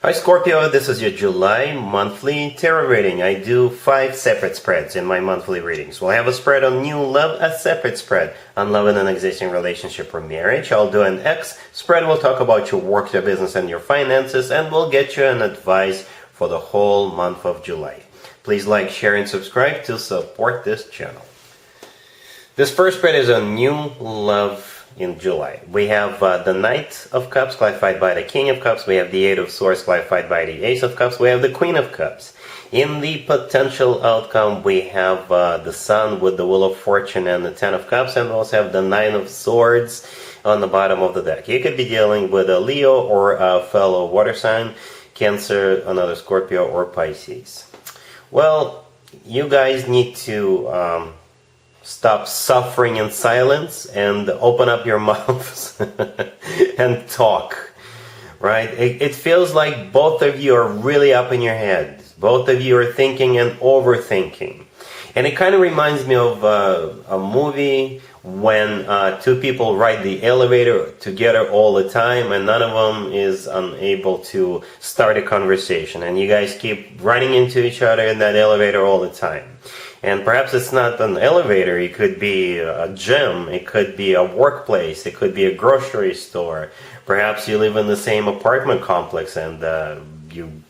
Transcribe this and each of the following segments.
Hi Scorpio, this is your July monthly tarot reading. I do 5 separate spreads in my monthly readings. We'll have a spread on new love, a separate spread on love in an existing relationship or marriage. I'll do an X spread. We'll talk about your work, your business, and your finances, and we'll get you an advice for the whole month of July. Please like, share, and subscribe to support this channel. This first spread is on new love in July. We have the Knight of Cups clarified by the King of Cups. We have the Eight of Swords clarified by the Ace of Cups. We have the Queen of Cups. In the potential outcome, we have the Sun with the Wheel of Fortune and the Ten of Cups, and we also have the Nine of Swords on the bottom of the deck. You could be dealing with a Leo or a fellow water sign, Cancer, another Scorpio, or Pisces. Well, you guys need to stop suffering in silence and open up your mouths and talk, right? It feels like both of you are really up in your head. Both of you are thinking and overthinking. And it kind of reminds me of a movie when two people ride the elevator together all the time and none of them is unable to start a conversation. And you guys keep running into each other in that elevator all the time. And perhaps it's not an elevator, it could be a gym, it could be a workplace, it could be a grocery store. Perhaps you live in the same apartment complex and you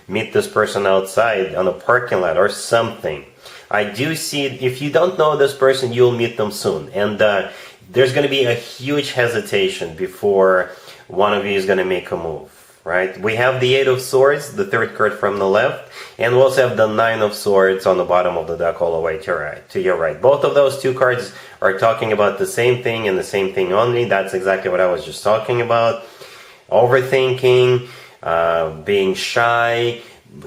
meet this person outside on a parking lot or something. I do see, if you don't know this person, you'll meet them soon. And there's going to be a huge hesitation before one of you is going to make a move. Right? We have the Eight of Swords, the third card from the left, and we also have the Nine of Swords on the bottom of the deck all the way to your right. Both of those two cards are talking about the same thing and the same thing only. That's exactly what I was just talking about. Overthinking, being shy,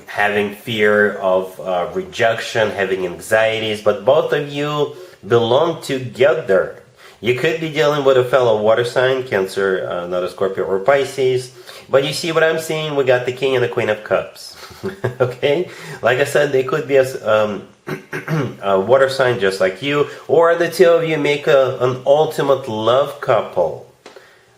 having fear of rejection, having anxieties, but both of you belong together. You could be dealing with a fellow water sign, Cancer, another Scorpio, or Pisces. But you see what I'm seeing? We got the King and the Queen of Cups. Okay? Like I said, they could be a water sign just like you. Or the two of you make an ultimate love couple.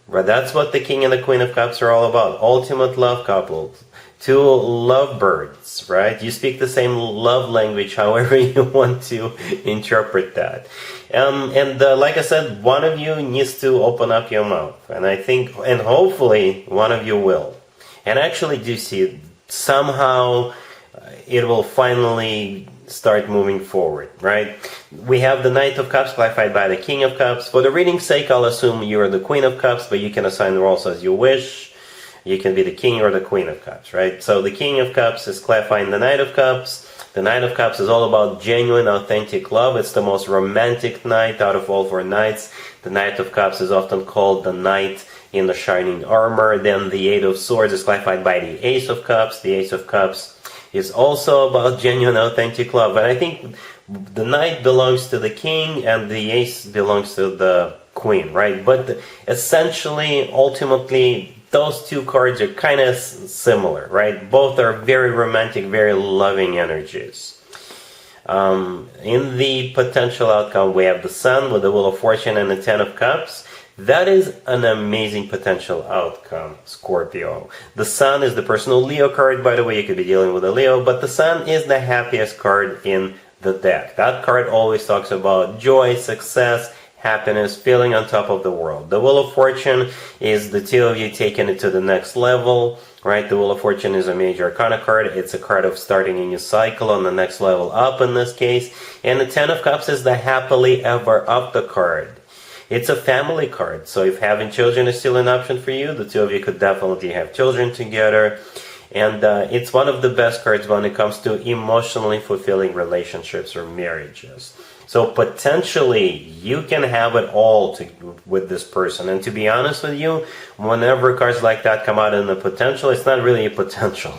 Right? That's what the King and the Queen of Cups are all about. Ultimate love couples. Two lovebirds, right? You speak the same love language, however you want to interpret that. Like I said, one of you needs to open up your mouth. And I think, and hopefully, one of you will. And I actually do see somehow it will finally start moving forward, right? We have the Knight of Cups clarified by the King of Cups. For the reading's sake, I'll assume you're the Queen of Cups, but you can assign the roles as you wish. You can be the King or the Queen of Cups, right? So the King of Cups is clarifying the Knight of Cups. The Knight of Cups is all about genuine, authentic love. It's the most romantic knight out of all 4 knights. The Knight of Cups is often called the knight in the shining armor. Then the Eight of Swords is clarified by the Ace of Cups. The Ace of Cups is also about genuine, authentic love. And I think the knight belongs to the king and the ace belongs to the queen, right? But essentially, ultimately, those two cards are kind of similar, right? Both are very romantic, very loving energies. In the potential outcome, we have the Sun with the Wheel of Fortune and the Ten of Cups. That is an amazing potential outcome, Scorpio. The Sun is the personal Leo card, by the way. You could be dealing with a Leo, but the Sun is the happiest card in the deck. That card always talks about joy, success, happiness, feeling on top of the world. The Wheel of Fortune is the two of you taking it to the next level, right? The Wheel of Fortune is a major arcana card. It's a card of starting a new cycle on the next level up in this case. And the Ten of Cups is the happily ever after card. It's a family card. So if having children is still an option for you, the two of you could definitely have children together. And it's one of the best cards when it comes to emotionally fulfilling relationships or marriages. So potentially, you can have it all with this person. And to be honest with you, whenever cards like that come out in the potential, it's not really a potential.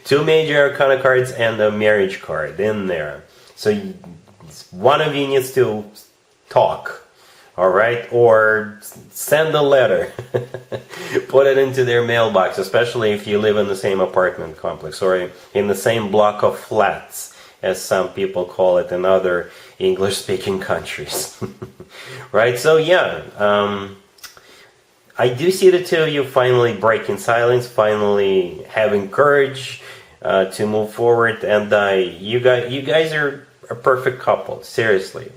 2 major arcana cards and a marriage card in there. So one of you needs to talk, all right? Or send a letter. Put it into their mailbox, especially if you live in the same apartment complex or in the same block of flats, as some people call it in other English-speaking countries. Right? So yeah, I do see the two of you finally breaking silence, finally having courage to move forward, and you guys are a perfect couple. Seriously,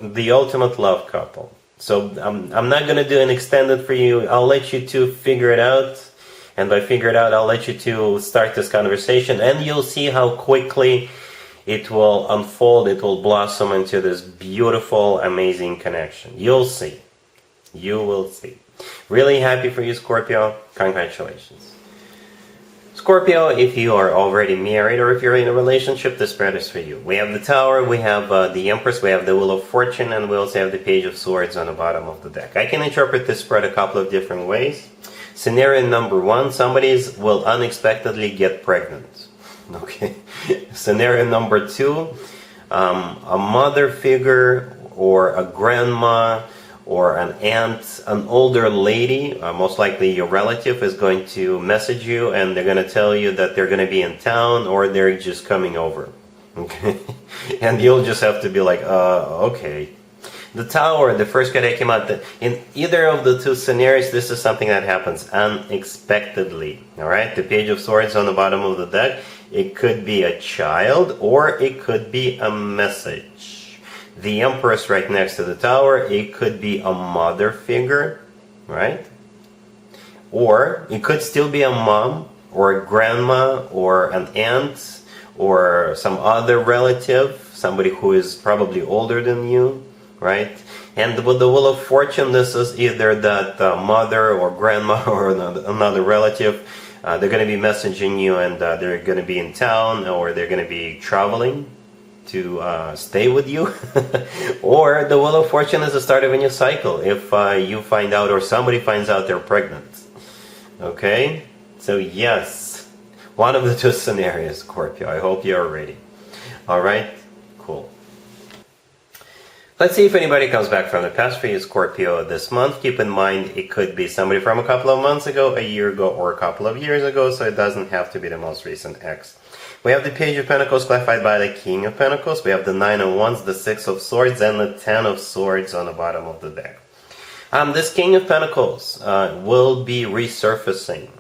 the ultimate love couple. So I'm not gonna do an extended for you. I'll let you two figure it out, and by figure it out, I'll let you two start this conversation, and you'll see how quickly it will unfold. It will blossom into this beautiful, amazing connection. You'll see. You will see. Really happy for you, Scorpio. Congratulations. Scorpio, if you are already married or if you're in a relationship, this spread is for you. We have the Tower, we have the Empress, we have the Wheel of Fortune, and we also have the Page of Swords on the bottom of the deck. I can interpret this spread a couple of different ways. Scenario number one, somebody will unexpectedly get pregnant. Okay. Scenario number two, a mother figure or a grandma or an aunt, an older lady, most likely your relative, is going to message you and they're going to tell you that they're going to be in town or they're just coming over. Okay. And you'll just have to be like, okay. The Tower, the first card that came out, in either of the two scenarios, this is something that happens unexpectedly. Alright, the Page of Swords on the bottom of the deck, it could be a child or it could be a message. The Empress right next to the Tower, it could be a mother figure, right? Or it could still be a mom or a grandma or an aunt or some other relative, somebody who is probably older than you. Right? And with the Wheel of Fortune, this is either that mother or grandma or another relative. They're going to be messaging you and they're going to be in town or they're going to be traveling to stay with you. Or the Wheel of Fortune is the start of a new cycle if you find out or somebody finds out they're pregnant. Okay? So yes, one of the two scenarios, Scorpio. I hope you're ready. Alright? Cool. Let's see if anybody comes back from the past for you, Scorpio, this month. Keep in mind, it could be somebody from a couple of months ago, a year ago, or a couple of years ago, so it doesn't have to be the most recent ex. We have the Page of Pentacles clarified by the King of Pentacles. We have the Nine of Wands, the Six of Swords, and the Ten of Swords on the bottom of the deck. This King of Pentacles will be resurfacing.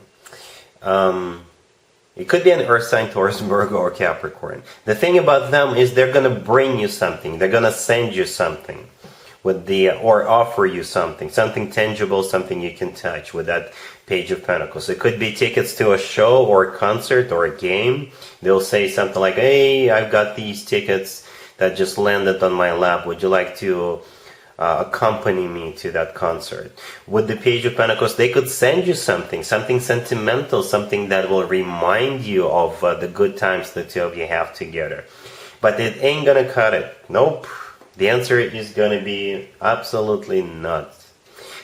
It could be an Earth sign, Taurus, Virgo, or Capricorn. The thing about them is they're going to bring you something. They're going to send you something with or offer you something tangible, something you can touch with that Page of Pentacles. It could be tickets to a show or a concert or a game. They'll say something like, hey, I've got these tickets that just landed on my lap. Would you like to accompany me to that concert? With the Page of Pentacles, they could send you something sentimental, something that will remind you of the good times the two of you have together. But it ain't gonna cut it. Nope. The answer is gonna be absolutely not.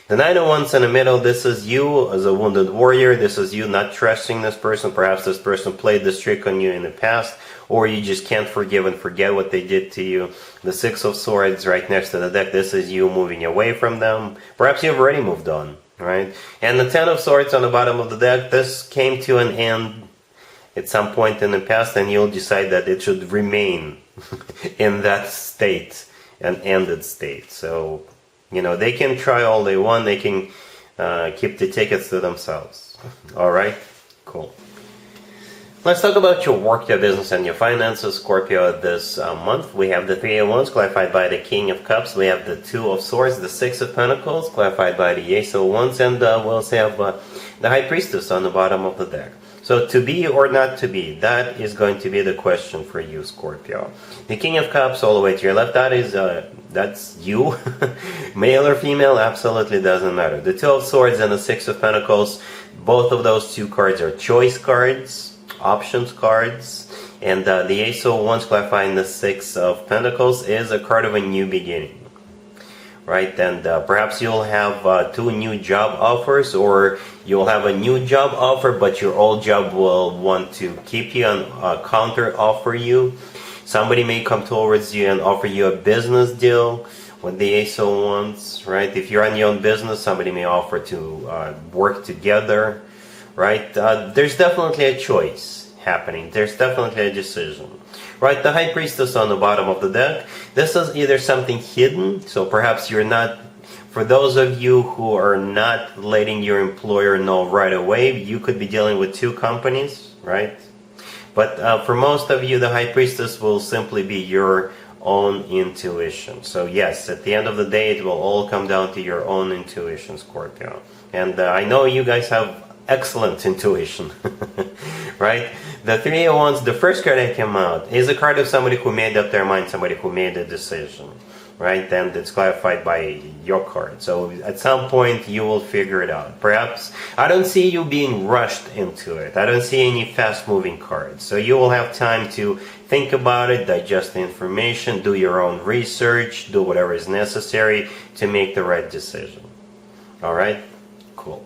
The Nine of Wands in the middle, this is you as a wounded warrior. This is you not trusting this person. Perhaps this person played this trick on you in the past, or you just can't forgive and forget what they did to you. The Six of Swords right next to the deck, this is you moving away from them. Perhaps you've already moved on, right? And the Ten of Swords on the bottom of the deck, this came to an end at some point in the past, and you'll decide that it should remain in that state, an ended state. So, you know, they can try all they want. They can keep the tickets to themselves. All right? Cool. Let's talk about your work, your business, and your finances, Scorpio, this month. We have the Three of Wands, clarified by the King of Cups. We have the Two of Swords, the Six of Pentacles, clarified by the Ace of Wands. And we'll also have the High Priestess on the bottom of the deck. So to be or not to be, that is going to be the question for you, Scorpio. The King of Cups all the way to your left, that's you. Male or female, absolutely doesn't matter. The Two of Swords and the Six of Pentacles, both of those two cards are choice cards, options cards. And the Ace of Wands clarifying the Six of Pentacles is a card of a new beginning. Right, and perhaps you'll have two new job offers, or you'll have a new job offer, but your old job will want to keep you and counter offer you. Somebody may come towards you and offer you a business deal with the Ace of Wands, right? If you're on your own business, somebody may offer to work together, right? There's definitely a choice happening. There's definitely a decision. Right, the High Priestess on the bottom of the deck. This is either something hidden, so perhaps you're not For those of you who are not letting your employer know right away, you could be dealing with two companies, right? But for most of you, the High Priestess will simply be your own intuition. So yes, at the end of the day, it will all come down to your own intuition, Scorpio. And I know you guys have excellent intuition, right? The Three of Wands, the first card that came out, is a card of somebody who made up their mind, somebody who made a decision, right? And it's clarified by your card. So at some point, you will figure it out. Perhaps, I don't see you being rushed into it. I don't see any fast-moving cards. So you will have time to think about it, digest the information, do your own research, do whatever is necessary to make the right decision. All right? Cool.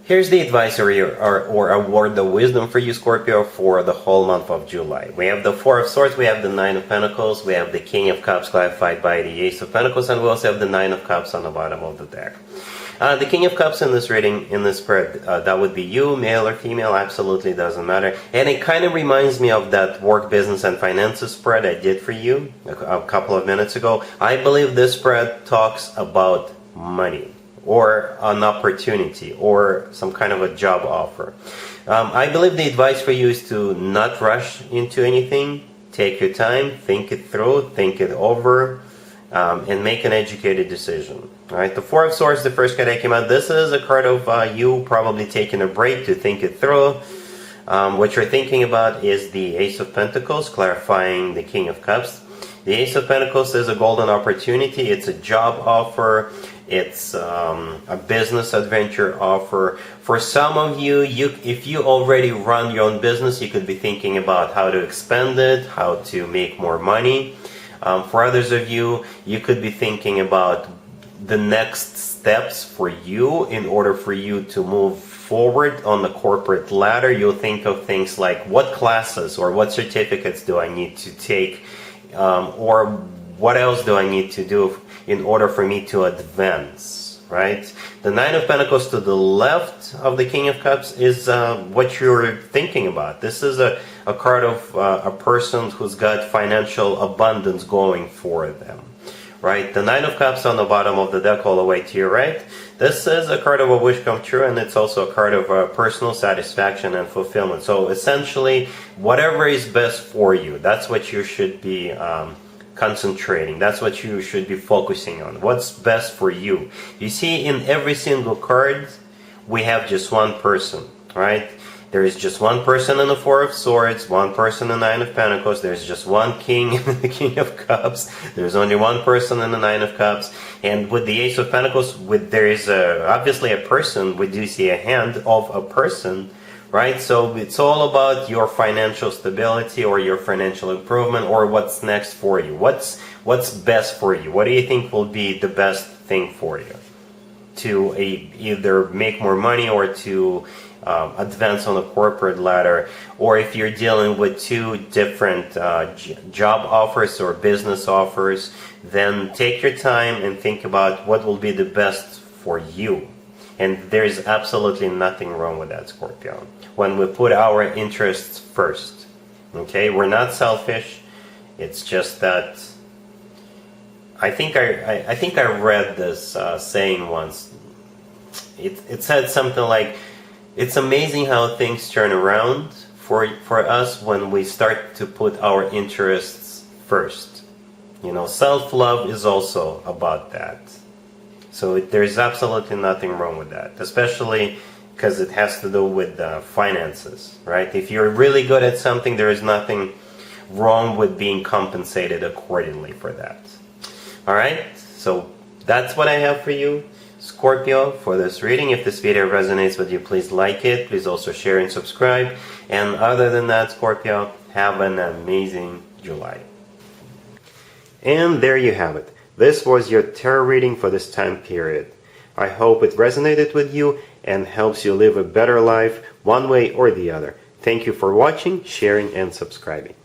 Here's the advice or a word of wisdom for you, Scorpio, for the whole month of July. We have the Four of Swords, we have the Nine of Pentacles, we have the King of Cups clarified by the Ace of Pentacles, and we also have the Nine of Cups on the bottom of the deck. The King of Cups in this reading, in this spread, that would be you, male or female, absolutely doesn't matter. And it kind of reminds me of that work, business, and finances spread I did for you a couple of minutes ago. I believe this spread talks about money, or an opportunity, or some kind of a job offer. I believe the advice for you is to not rush into anything. Take your time, think it through, think it over, and make an educated decision. All right, the Four of Swords, the first card that came out, this is a card of you probably taking a break to think it through. What you're thinking about is the Ace of Pentacles, clarifying the King of Cups. The Ace of Pentacles is a golden opportunity. It's a job offer. It's a business adventure offer. For some of you, if you already run your own business, you could be thinking about how to expand it, how to make more money. For others of you, you could be thinking about the next steps for you in order for you to move forward on the corporate ladder. You'll think of things like, what classes or what certificates do I need to take, or what else do I need to do in order for me to advance, right? The Nine of Pentacles to the left of the King of Cups is what you're thinking about. This is a card of a person who's got financial abundance going for them, right? The Nine of Cups on the bottom of the deck all the way to your right. This is a card of a wish come true, and it's also a card of personal satisfaction and fulfillment. So essentially, whatever is best for you, that's what you should be concentrating. That's what you should be focusing on. What's best for you. You see, in every single card, we have just one person, right? There is just one person in the Four of Swords, one person in the Nine of Pentacles. There's just one king in the King of Cups. There's only one person in the Nine of Cups. And with the Ace of Pentacles, there is obviously a person. We do see a hand of a person, right? So it's all about your financial stability or your financial improvement, or what's next for you. What's best for you? What do you think will be the best thing for you? To either make more money or to advance on the corporate ladder, or if you're dealing with two different job offers or business offers, then take your time and think about what will be the best for you. And there's absolutely nothing wrong with that, Scorpio. When we put our interests first, okay? We're not selfish. It's just that I think I read this saying once. It said something like, it's amazing how things turn around for us when we start to put our interests first. You know, self-love is also about that. So there's absolutely nothing wrong with that, especially because it has to do with finances, right? If you're really good at something, there is nothing wrong with being compensated accordingly for that. All right, so that's what I have for you, Scorpio, for this reading. If this video resonates with you, please like it. Please also share and subscribe. And other than that, Scorpio, have an amazing July. And there you have it. This was your tarot reading for this time period. I hope it resonated with you and helps you live a better life one way or the other. Thank you for watching, sharing, and subscribing.